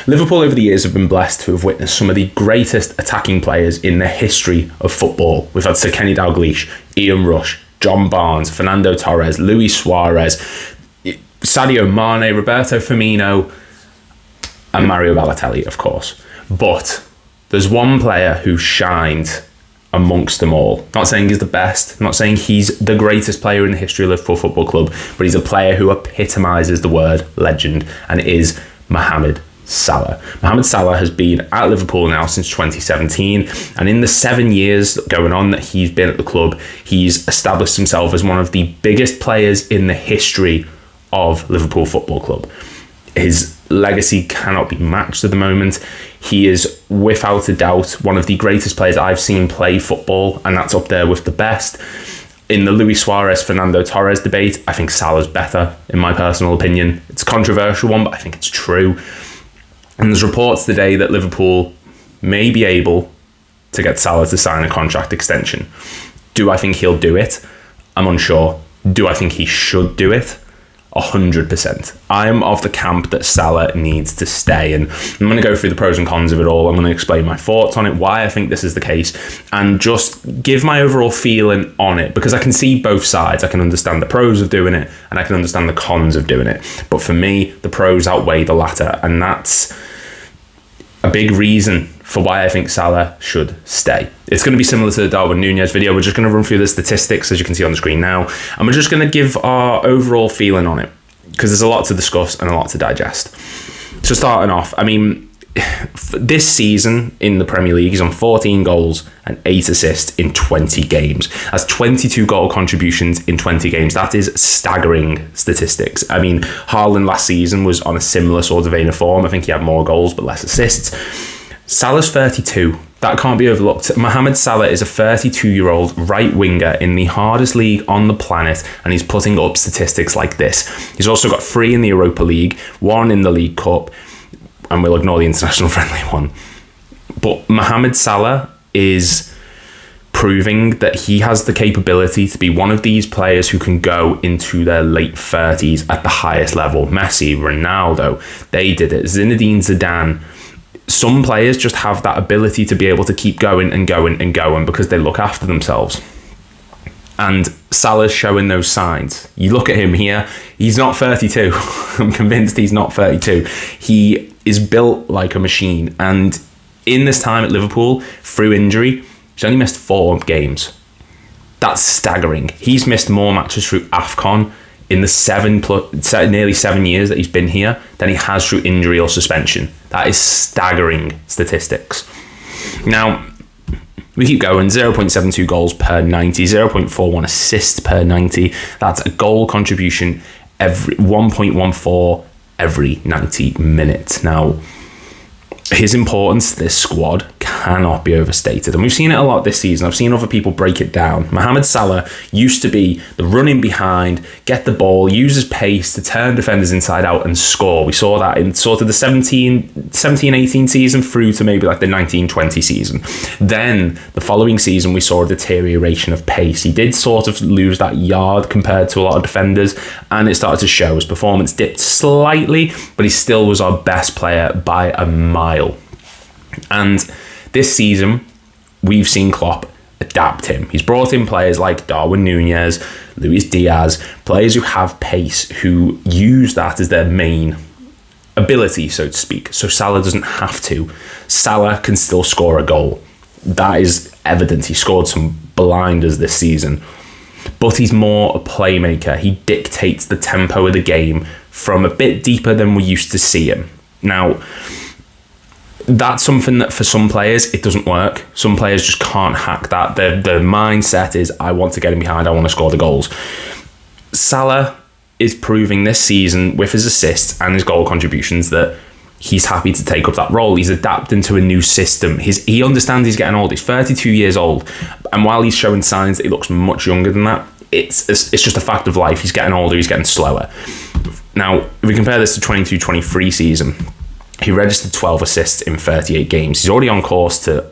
Liverpool over the years have been blessed to have witnessed some of the greatest attacking players in the history of football. We've had Sir Kenny Dalglish, Ian Rush, John Barnes, Fernando Torres, Luis Suarez, Sadio Mane, Roberto Firmino, and Mario Balotelli, of course. But there's one player who shined amongst them all. Not saying he's the best, not saying he's the greatest player in the history of Liverpool Football Club, but he's a player who epitomises the word legend, and it is Mohamed Salah. Mohamed Salah has been at Liverpool now since 2017, and in the 7 years going on that he's been at the club, he's established himself as one of the biggest players in the history of Liverpool Football Club. His legacy cannot be matched at the moment. He is, without a doubt, one of the greatest players I've seen play football, and that's up there with the best. In the Luis Suarez, Fernando Torres debate, I think Salah's better, in my personal opinion. It's a controversial one, but I think it's true. And there's reports today that Liverpool may be able to get Salah to sign a contract extension. Do I think he'll do it? I'm unsure. Do I think he should do it? 100%. I'm of the camp that Salah needs to stay, and I'm going to go through the pros and cons of it all. I'm going to explain my thoughts on it, why I think this is the case, and just give my overall feeling on it, because I can see both sides. I can understand the pros of doing it, and I can understand the cons of doing it. But for me, the pros outweigh the latter, and that's a big reason for why I think Salah should stay. It's going to be similar to the Darwin Nunez video. We're just going to run through the statistics, as you can see on the screen now, and we're just going to give our overall feeling on it, because there's a lot to discuss and a lot to digest. So starting off, I mean, this season in the Premier League, he's on 14 goals and 8 assists in 20 games. That's 22 goal contributions in 20 games. That is staggering statistics. I mean, Haaland last season was on a similar sort of vein of form. I think he had more goals but less assists. Salah's 32. That can't be overlooked. Mohamed Salah is a 32-year-old right winger in the hardest league on the planet, and he's putting up statistics like this. He's also got 3 in the Europa League, 1 in the League Cup, and we'll ignore the international friendly one. But Mohamed Salah is proving that he has the capability to be one of these players who can go into their late 30s at the highest level. Messi, Ronaldo, they did it. Zinedine Zidane. Some players just have that ability to be able to keep going and going and going because they look after themselves. And Salah's showing those signs. You look at him here, he's not 32. I'm convinced he's not 32. He is built like a machine. And in this time at Liverpool, through injury, he's only missed 4 games. That's staggering. He's missed more matches through AFCON in the nearly 7 years that he's been here than he has through injury or suspension. That is staggering statistics. Now, we keep going. 0.72 goals per 90, 0.41 assists per 90. That's a goal contribution every 1.14 every 90 minutes. Now, his importance to this squad cannot be overstated, and we've seen it a lot this season. I've seen other people break it down. Mohamed Salah used to be the running behind, get the ball, use his pace to turn defenders inside out and score. We saw that in sort of the 17-18 season through to maybe like the 19-20 season. Then the following season we saw a deterioration of pace. He did sort of lose that yard compared to a lot of defenders, and it started to show. His performance dipped slightly, but he still was our best player by a mile. And this season, we've seen Klopp adapt him. He's brought in players like Darwin Nunez, Luis Diaz, players who have pace, who use that as their main ability, so to speak. So Salah doesn't have to. Salah can still score a goal. That is evident. He scored some blinders this season. But he's more a playmaker. He dictates the tempo of the game from a bit deeper than we used to see him. Now, that's something that for some players, it doesn't work. Some players just can't hack that. Their mindset is, I want to get in behind, I want to score the goals. Salah is proving this season with his assists and his goal contributions that he's happy to take up that role. He's adapting to a new system. He understands he's getting old. He's 32 years old. And while he's showing signs that he looks much younger than that, it's just a fact of life. He's getting older, he's getting slower. Now, if we compare this to 22-23 season, he registered 12 assists in 38 games. He's already on course to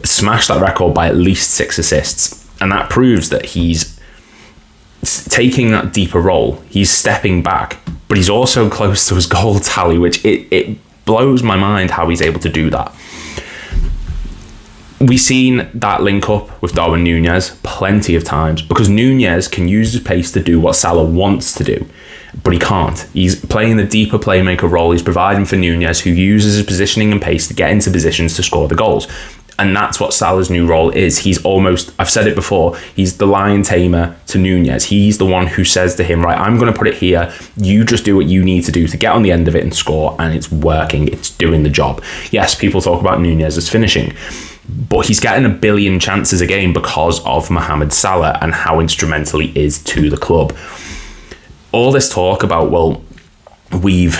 smash that record by at least 6 assists. And that proves that he's taking that deeper role. He's stepping back, but he's also close to his goal tally, which it blows my mind how he's able to do that. We've seen that link up with Darwin Nunez plenty of times, because Nunez can use his pace to do what Salah wants to do, but he can't. He's playing the deeper playmaker role. He's providing for Nunez, who uses his positioning and pace to get into positions to score the goals. And that's what Salah's new role is. He's almost, I've said it before, he's the lion tamer to Nunez. He's the one who says to him, right, I'm going to put it here. You just do what you need to do to get on the end of it and score. And it's working. It's doing the job. Yes, people talk about Nunez as finishing, but he's getting a billion chances a game because of Mohamed Salah and how instrumental he is to the club. All this talk about, well, we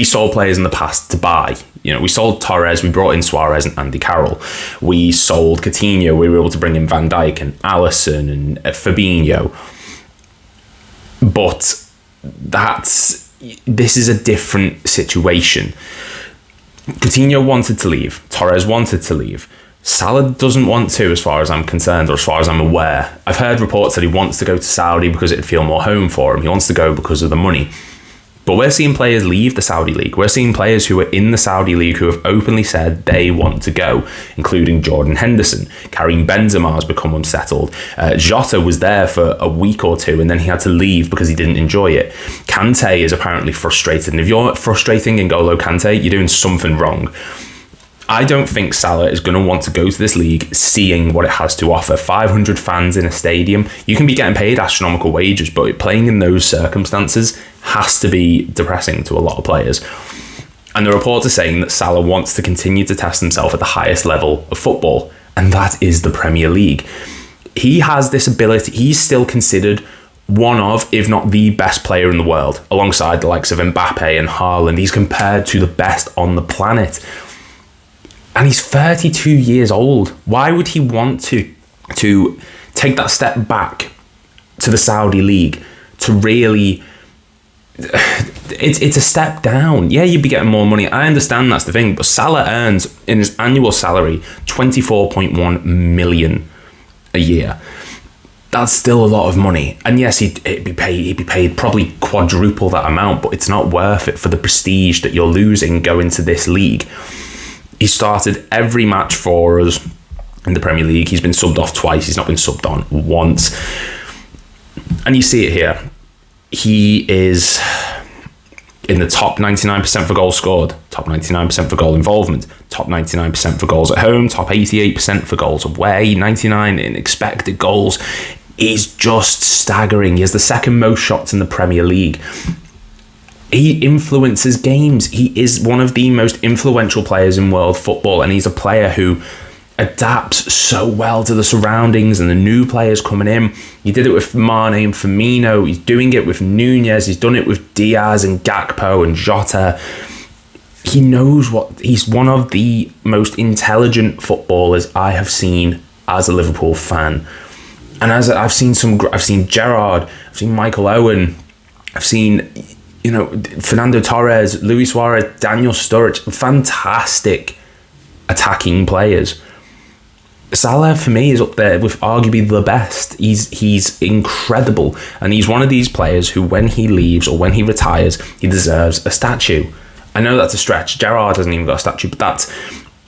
sold players in the past to buy. We sold Torres, we brought in Suarez and Andy Carroll. We sold Coutinho, we were able to bring in Van Dijk and Alisson and Fabinho. But this is a different situation. Coutinho wanted to leave. Torres wanted to leave. Salah doesn't want to, as far as I'm concerned, or as far as I'm aware. I've heard reports that he wants to go to Saudi because it'd feel more home for him. He wants to go because of the money. But we're seeing players leave the Saudi League. We're seeing players who are in the Saudi League who have openly said they want to go, including Jordan Henderson. Karim Benzema has become unsettled. Jota was there for a week or two and then he had to leave because he didn't enjoy it. Kante is apparently frustrated. And if you're frustrating N'Golo Kante, you're doing something wrong. I don't think Salah is going to want to go to this league seeing what it has to offer. 500 fans in a stadium. You can be getting paid astronomical wages, but playing in those circumstances has to be depressing to a lot of players. And the reports are saying that Salah wants to continue to test himself at the highest level of football, and that is the Premier League. He has this ability. He's still considered one of, if not the best player in the world, alongside the likes of Mbappe and Haaland. He's compared to the best on the planet. And he's 32 years old. Why would he want to take that step back to the Saudi League to really... It's a step down. Yeah, you'd be getting more money. I understand that's the thing. But Salah earns, in his annual salary, 24.1 million a year. That's still a lot of money. And yes, he'd be paid probably quadruple that amount, but it's not worth it for the prestige that you're losing going to this league. He started every match for us in the Premier League. He's been subbed off twice. He's not been subbed on once. And you see it here. He is in the top 99% for goals scored, top 99% for goal involvement, top 99% for goals at home, top 88% for goals away, 99 in expected goals. Is just staggering. He has the second most shots in the Premier League. He influences games. He is one of the most influential players in world football, and he's a player who adapts so well to the surroundings and the new players coming in. He did it with Mane and Firmino. He's doing it with Nunez. He's done it with Diaz and Gakpo and Jota. He knows what... He's one of the most intelligent footballers I have seen as a Liverpool fan. And as I've seen Gerrard, I've seen Michael Owen, I've seen... Fernando Torres, Luis Suarez, Daniel Sturridge, fantastic attacking players. Salah, for me, is up there with arguably the best. He's incredible. And he's one of these players who, when he leaves or when he retires, he deserves a statue. I know that's a stretch. Gerrard hasn't even got a statue, but that's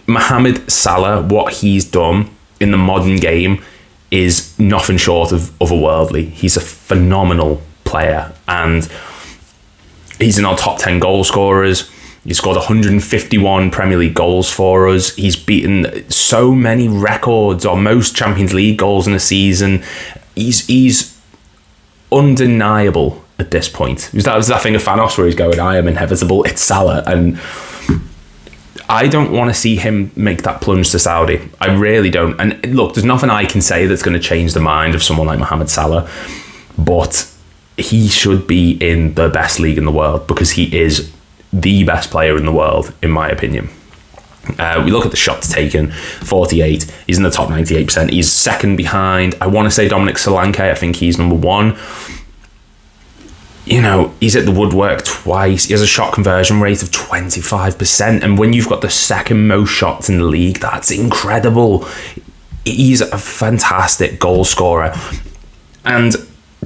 Mohamed Salah. What he's done in the modern game is nothing short of otherworldly. He's a phenomenal player. And he's in our top 10 goal scorers. He scored 151 Premier League goals for us. He's beaten so many records, or most Champions League goals in a season. He's undeniable at this point. That was that thing of Thanos where he's going, I am inevitable. It's Salah. And I don't want to see him make that plunge to Saudi. I really don't. And look, there's nothing I can say that's going to change the mind of someone like Mohamed Salah. But he should be in the best league in the world, because he is the best player in the world, in my opinion. We look at the shots taken, 48. He's in the top 98%. He's second behind, I want to say, Dominic Solanke. I think he's number one. He's at the woodwork twice. He has a shot conversion rate of 25%. And when you've got the second most shots in the league, that's incredible. He's a fantastic goal scorer. And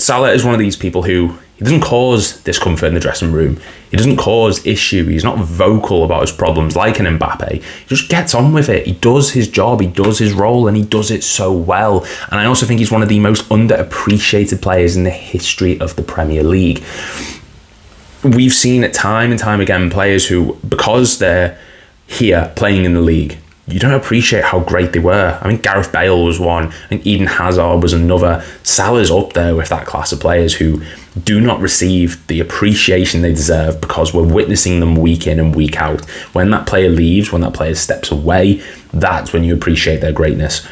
Salah is one of these people who, he doesn't cause discomfort in the dressing room. He doesn't cause issue. He's not vocal about his problems like an Mbappe. He just gets on with it. He does his job. He does his role, and he does it so well. And I also think he's one of the most underappreciated players in the history of the Premier League. We've seen it time and time again, players who, because they're here playing in the league, you don't appreciate how great they were. I mean, Gareth Bale was one. I think Eden Hazard was another. Salah's up there with that class of players who do not receive the appreciation they deserve because we're witnessing them week in and week out. When that player leaves, when that player steps away, that's when you appreciate their greatness.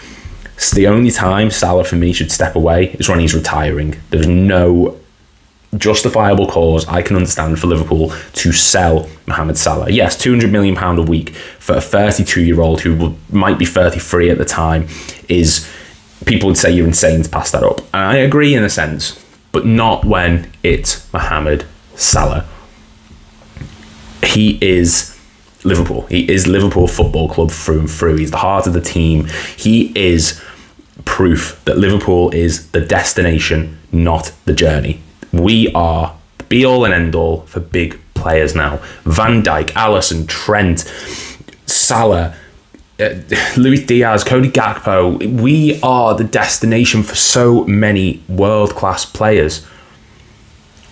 It's the only time Salah, for me, should step away is when he's retiring. There's no justifiable cause I can understand for Liverpool to sell Mohamed Salah. Yes, £200 million a week for a 32-year-old who might be 33 at the time is, people would say you're insane to pass that up. And I agree in a sense, but not when it's Mohamed Salah. He is Liverpool. He is Liverpool Football Club through and through. He's the heart of the team. He is proof that Liverpool is the destination, not the journey. We are the be-all and end-all for big players now. Van Dijk, Alisson, Trent, Salah, Luis Diaz, Cody Gakpo. We are the destination for so many world-class players.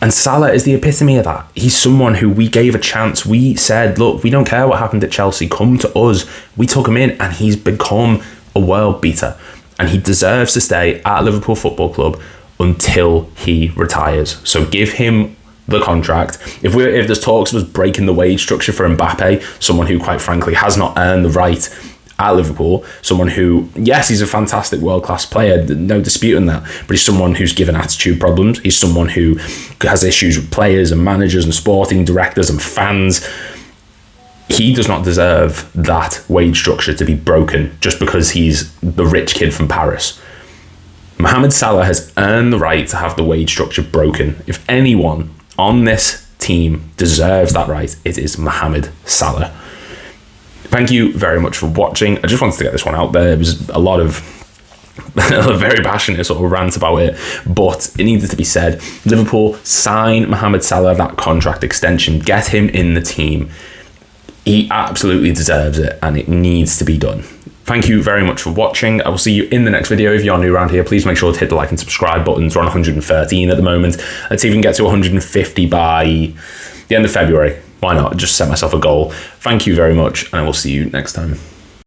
And Salah is the epitome of that. He's someone who we gave a chance. We said, look, we don't care what happened at Chelsea. Come to us. We took him in, and he's become a world beater. And he deserves to stay at Liverpool Football Club until he retires. So give him the contract. If there's talks of us breaking the wage structure for Mbappe, someone who quite frankly has not earned the right at Liverpool, someone who, yes, he's a fantastic world-class player, no disputing that, but he's someone who's given attitude problems. He's someone who has issues with players and managers and sporting directors and fans. He does not deserve that wage structure to be broken just because he's the rich kid from Paris. Mohamed Salah has earned the right to have the wage structure broken. If anyone on this team deserves that right, it is Mohamed Salah. Thank you very much for watching. I just wanted to get this one out there. It was a lot of a very passionate sort of rant about it, but it needed to be said. Liverpool, sign Mohamed Salah that contract extension. Get him in the team. He absolutely deserves it, and it needs to be done. Thank you very much for watching. I will see you in the next video. If you're new around here, please make sure to hit the like and subscribe buttons. We're on 113 at the moment. Let's even get to 150 by the end of February. Why not? Just set myself a goal. Thank you very much, and I will see you next time.